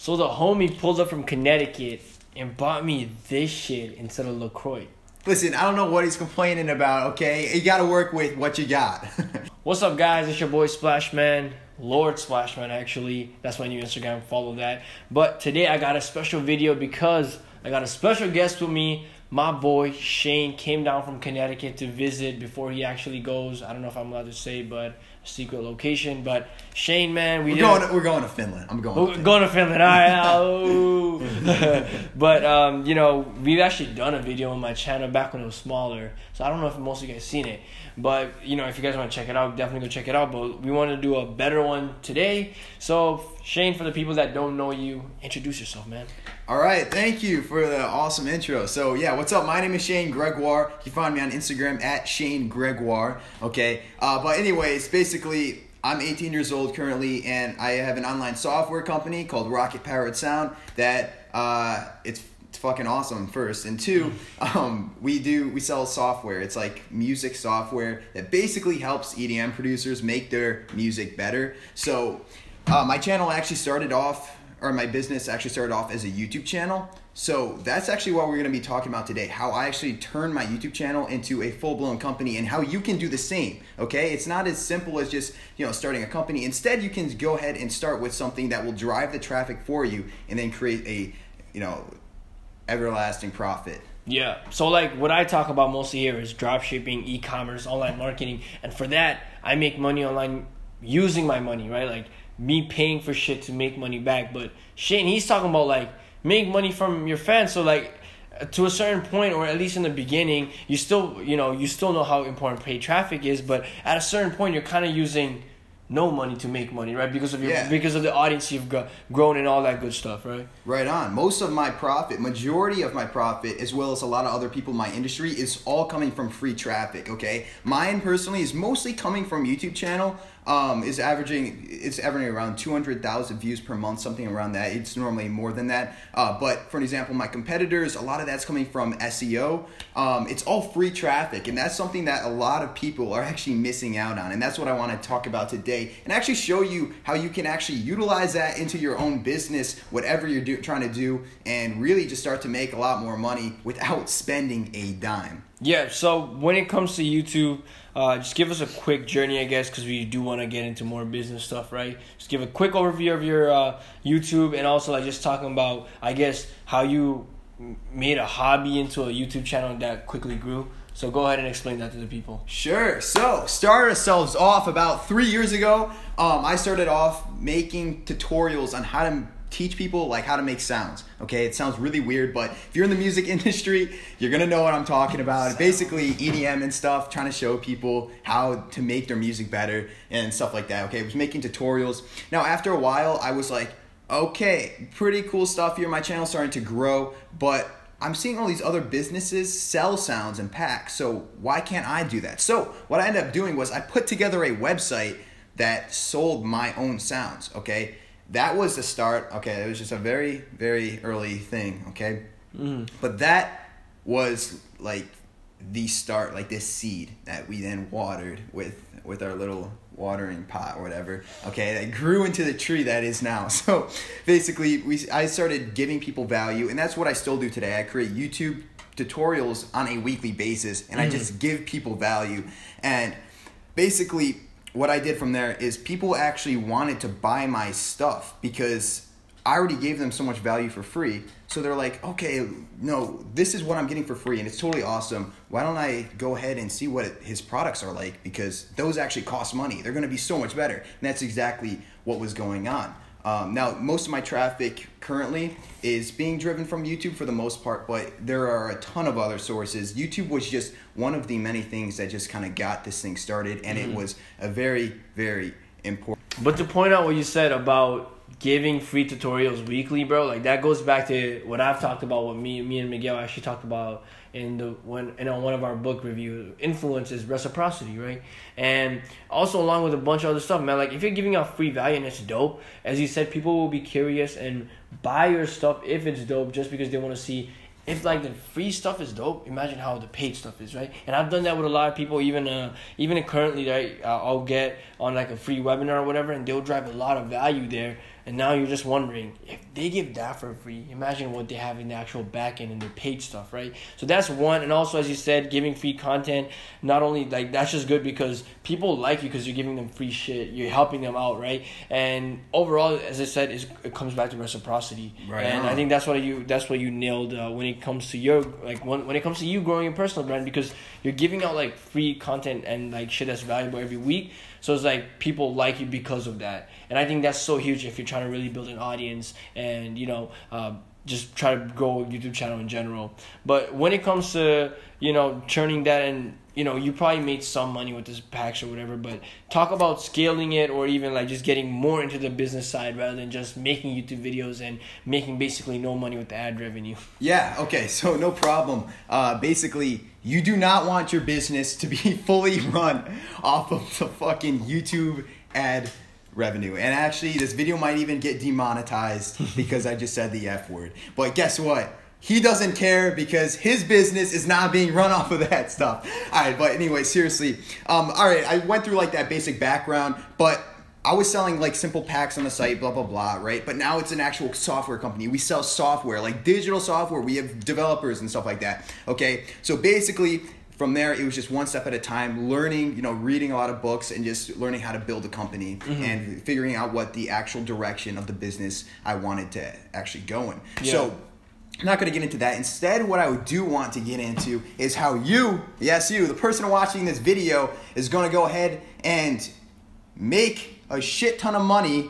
So the homie pulled up from Connecticut and bought me this shit instead of LaCroix. Listen, I don't know what he's complaining about, okay? You gotta work with what you got. What's up, guys? It's your boy Splashman. Lord Splashman, actually. That's my new Instagram. Follow that. But today I got a special video because I got a special guest with me. My boy Shane came down from Connecticut to visit before he actually goes. I don't know if I'm allowed to say, but a secret location. But Shane, man, we're going to Finland. I'm going. We're going to Finland. All right. But you know, we've actually done a video on my channel back when it was smaller. So I don't know if most of you guys seen it. But you know, if you guys want to check it out, definitely go check it out. But we want to do a better one today. So Shane, for the people that don't know you, introduce yourself, man. All right, thank you for the awesome intro. So yeah, what's up? My name is Shane Gregoire. You can find me on Instagram at Shane Gregoire. Okay, but anyways, basically, I'm 18 years old currently, and I have an online software company called Rocket Powered Sound. That it's fucking awesome. First, and two, we sell software. It's like music software that basically helps EDM producers make their music better. So my channel actually started off. Or my business actually started off as a YouTube channel. So that's actually what we're going to be talking about today. How I actually turned my YouTube channel into a full-blown company and how you can do the same, okay? It's not as simple as just, starting a company. Instead, you can go ahead and start with something that will drive the traffic for you and then create a, everlasting profit. Yeah. So like what I talk about mostly here is dropshipping, e-commerce, online marketing. And for that, I make money online using my money, right? Like me paying for shit to make money back. But Shane, he's talking about like make money from your fans. So like to a certain point, or at least in the beginning, you still know how important paid traffic is, but at a certain point you're kind of using no money to make money, right? Because of because of the audience you've grown and all that good stuff, right? Right on. Most of my profit, majority of my profit, as well as a lot of other people in my industry, is all coming from free traffic, okay? Mine personally is mostly coming from YouTube channel. It's averaging around 200,000 views per month, something around that. It's normally more than that. But for an example, my competitors, a lot of that's coming from SEO. It's all free traffic, and that's something that a lot of people are actually missing out on. And that's what I want to talk about today, and actually show you how you can actually utilize that into your own business, whatever you're trying to do, and really just start to make a lot more money without spending a dime. Yeah, so when it comes to YouTube, just give us a quick journey, I guess, because we do want to get into more business stuff, right? Just give a quick overview of your YouTube, and also like just talking about, I guess, how you made a hobby into a YouTube channel that quickly grew. So go ahead and explain that to the people. Sure. So start ourselves off about 3 years ago. I started off making tutorials on how to teach people like how to make sounds. Okay, it sounds really weird, but if you're in the music industry, you're gonna know what I'm talking about. Basically EDM and stuff, trying to show people how to make their music better and stuff like that. Okay, I was making tutorials. Now after a while, I was like, okay, pretty cool stuff here. My channel's starting to grow, but I'm seeing all these other businesses sell sounds and packs, so why can't I do that? So what I ended up doing was I put together a website that sold my own sounds, okay? That was the start, okay? It was just a very, very early thing, okay? But that was like the start, like this seed that we then watered with our little watering pot or whatever, okay? That grew into the tree that is now. So basically, I started giving people value, and that's what I still do today. I create YouTube tutorials on a weekly basis, and I just give people value. And basically, what I did from there is people actually wanted to buy my stuff because I already gave them so much value for free. So they're like, okay, no, this is what I'm getting for free and it's totally awesome. Why don't I go ahead and see what his products are like, because those actually cost money. They're going to be so much better. And that's exactly what was going on. Now, most of my traffic currently is being driven from YouTube for the most part, but there are a ton of other sources. YouTube was just one of the many things that just kind of got this thing started, and it was a very, very important. But to point out what you said about giving free tutorials weekly, bro, like that goes back to what I've talked about, what me and Miguel actually talked about on one of our book reviews. Influence is reciprocity, right? And also along with a bunch of other stuff, man, like if you're giving out free value and it's dope, as you said, people will be curious and buy your stuff if it's dope, just because they want to see. If like the free stuff is dope, imagine how the paid stuff is, right? And I've done that with a lot of people, even currently, right? I'll get on like a free webinar or whatever, and they'll drive a lot of value there. And now you're just wondering if they give that for free. Imagine what they have in the actual back end and their paid stuff, right? So that's one. And also, as you said, giving free content, not only like that's just good because people like you because you're giving them free shit. You're helping them out, right? And overall, as I said, it comes back to reciprocity. Right. And I think that's what you nailed when it comes to your when it comes to you growing your personal brand, because you're giving out like free content and like shit that's valuable every week. So it's like people like you because of that. And I think that's so huge if you're trying to really build an audience and, just try to grow a YouTube channel in general. But when it comes to, turning that and, you probably made some money with this packs or whatever, but talk about scaling it or even like just getting more into the business side rather than just making YouTube videos and making basically no money with the ad revenue. Yeah, okay, so no problem. Basically, you do not want your business to be fully run off of the fucking YouTube ad revenue. And actually, this video might even get demonetized because I just said the F word. But guess what? He doesn't care because his business is not being run off of that stuff. All right, but anyway, seriously. All right, I went through like that basic background, but I was selling like simple packs on the site, blah, blah, blah, right? But now it's an actual software company. We sell software, like digital software. We have developers and stuff like that, okay? So basically, from there, it was just one step at a time, learning, reading a lot of books and just learning how to build a company and figuring out what the actual direction of the business I wanted to actually go in. Yeah. So I'm not going to get into that. Instead, what I do want to get into is how you, yes, you, the person watching this video, is going to go ahead and make a shit ton of money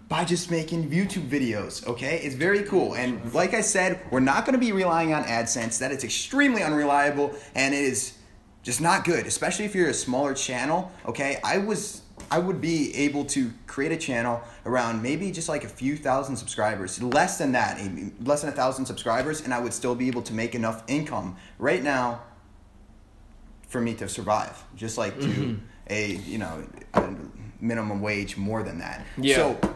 by just making YouTube videos, okay? It's very cool. And like I said, we're not going to be relying on AdSense. That is extremely unreliable, and it is just not good, especially if you're a smaller channel, okay? I would be able to create a channel around maybe just like a few thousand subscribers, less than that, less than 1,000 subscribers, and I would still be able to make enough income right now for me to survive, just like to a minimum wage more than that. Yeah. So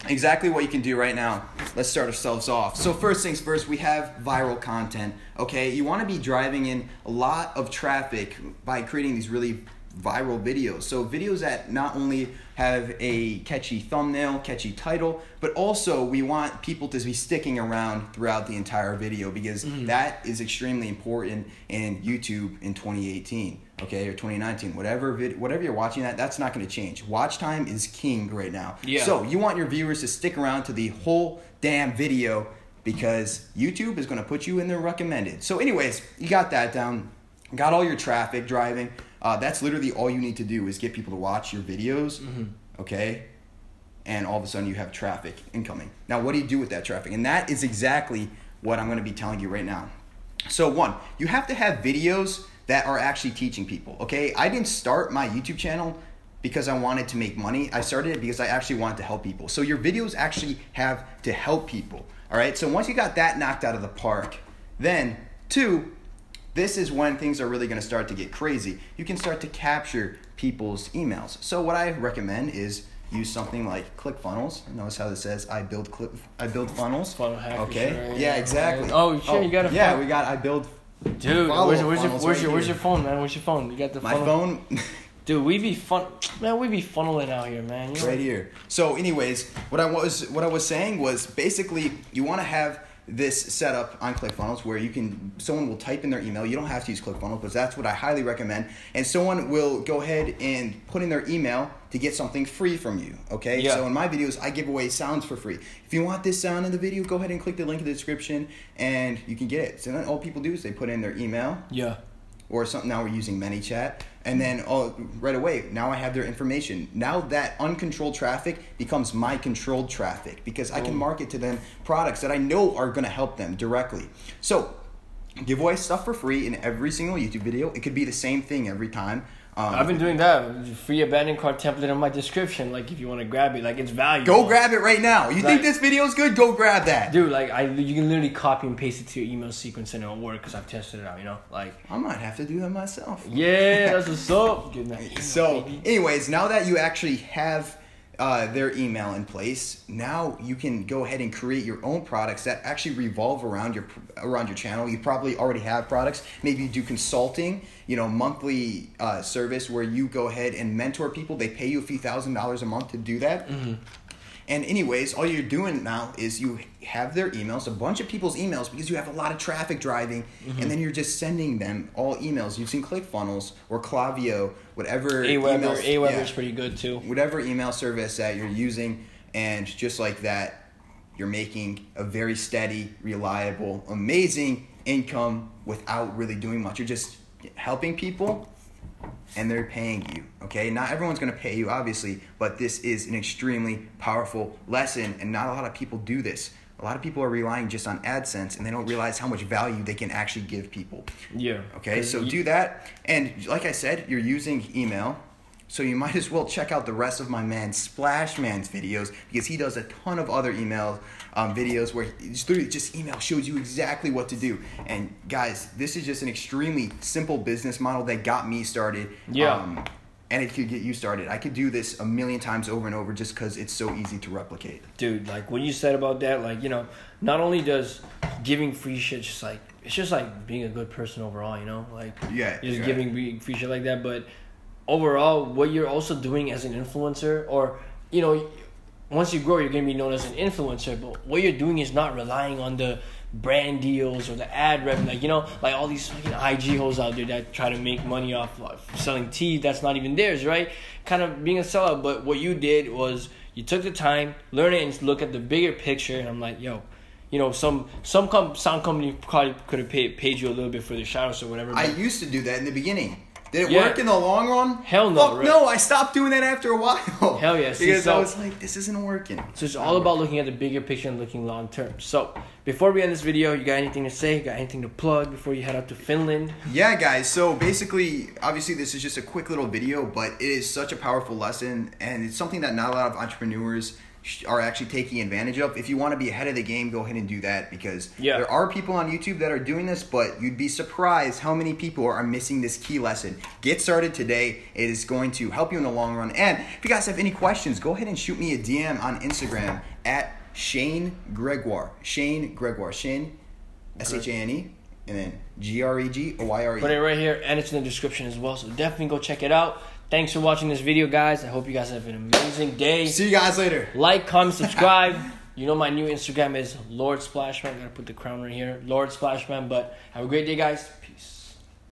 exactly what you can do right now. Let's start ourselves off. So first things first, we have viral content, okay? You want to be driving in a lot of traffic by creating these really viral videos. So videos that not only have a catchy thumbnail, catchy title, but also we want people to be sticking around throughout the entire video because that is extremely important in YouTube in 2018, okay, or 2019, whatever you're watching that's not going to change. Watch time is king right now. Yeah. So you want your viewers to stick around to the whole damn video because YouTube is going to put you in their recommended. So anyways, you got that down, got all your traffic driving. That's literally all you need to do is get people to watch your videos, okay? And all of a sudden you have traffic incoming. Now, what do you do with that traffic? And that is exactly what I'm going to be telling you right now. So one, you have to have videos that are actually teaching people, okay? I didn't start my YouTube channel because I wanted to make money. I started it because I actually wanted to help people. So your videos actually have to help people, all right? So once you got that knocked out of the park, then two, this is when things are really going to start to get crazy. You can start to capture people's emails. So what I recommend is use something like ClickFunnels. Notice how this says I build funnels. Funnel hacker. Okay. Sure, yeah, exactly. Oh, sure, you got a yeah, we got I build. Dude, where's your phone, man? Where's your phone? You got the my phone. Dude, we be funneling out here, man. Right here. So, anyways, what I was saying was basically you want to have this setup on ClickFunnels where someone will type in their email. You don't have to use ClickFunnels, but that's what I highly recommend. And someone will go ahead and put in their email to get something free from you, okay? Yeah. So in my videos, I give away sounds for free. If you want this sound in the video, go ahead and click the link in the description and you can get it. So then all people do is they put in their email. Yeah. Or something. Now we're using ManyChat. And then right away, now I have their information. Now that uncontrolled traffic becomes my controlled traffic because I can market to them products that I know are going to help them directly. So give away stuff for free in every single YouTube video. It could be the same thing every time. I've been doing that. Free abandoned cart template in my description. Like, if you want to grab it, like, it's valuable. Go grab it right now. You think this video is good? Go grab that. Dude, like, you can literally copy and paste it to your email sequence and it'll work because I've tested it out, Like, I might have to do that myself. Yeah, that's what's up. So, anyways, now that you actually have their email in place, now you can go ahead and create your own products that actually revolve around your channel. You probably already have products. Maybe you do consulting, monthly service where you go ahead and mentor people. They pay you a few $1,000s a month to do that. And anyways, all you're doing now is you have their emails, a bunch of people's emails, because you have a lot of traffic driving, and then you're just sending them all emails using ClickFunnels or Klaviyo, whatever. Aweber is pretty good too. Whatever email service that you're using, and just like that, you're making a very steady, reliable, amazing income without really doing much. You're just helping people, and they're paying you, okay? Not everyone's going to pay you, obviously, but this is an extremely powerful lesson, and not a lot of people do this. A lot of people are relying just on AdSense, and they don't realize how much value they can actually give people. Yeah. Okay, so do that. And like I said, you're using email, so you might as well check out the rest of my man Splash Man's videos, because he does a ton of other email videos where it's literally just email shows you exactly what to do. And guys, this is just an extremely simple business model that got me started. Yeah. And it could get you started. I could do this a million times over and over just because it's so easy to replicate. Dude, like what you said about that, like, you know, not only does giving free shit just like, it's just like being a good person overall, you know? Like, just giving free shit like that, but overall, what you're also doing as an influencer, or, you know, once you grow, you're going to be known as an influencer, but what you're doing is not relying on the brand deals or the ad revenue. Like, you know, like all these fucking IG hoes out there that try to make money off selling tea that's not even theirs, right? Kind of being a sellout. But what you did was you took the time, learn it, and look at the bigger picture. And I'm like, yo, you know, some sound company probably could have paid you a little bit for the shout-outs or whatever. I used to do that in the beginning. Did it work in the long run? Hell no. Fuck no, I stopped doing that after a while. Hell yeah. Because I was like, this isn't working. So it's all about looking at the bigger picture and looking long term. So before we end this video, you got anything to say? Got anything to plug before you head out to Finland? Yeah, guys. So basically, obviously, this is just a quick little video, but it is such a powerful lesson, and it's something that not a lot of entrepreneurs are actually taking advantage of. If you want to be ahead of the game, go ahead and do that, because there are people on YouTube that are doing this, but you'd be surprised how many people are missing this key lesson. Get started today. It is going to help you in the long run. And if you guys have any questions, go ahead and shoot me a DM on Instagram at Shane Gregoire. Shane Gregoire. Shane, S-H-A-N-E, and then Gregoire. Put it right here, and it's in the description as well, so definitely go check it out. Thanks for watching this video, guys. I hope you guys have an amazing day. See you guys later. Like, comment, subscribe. You know my new Instagram is Lord Splashman. I gotta put the crown right here. Lord Splashman. But have a great day, guys. Peace.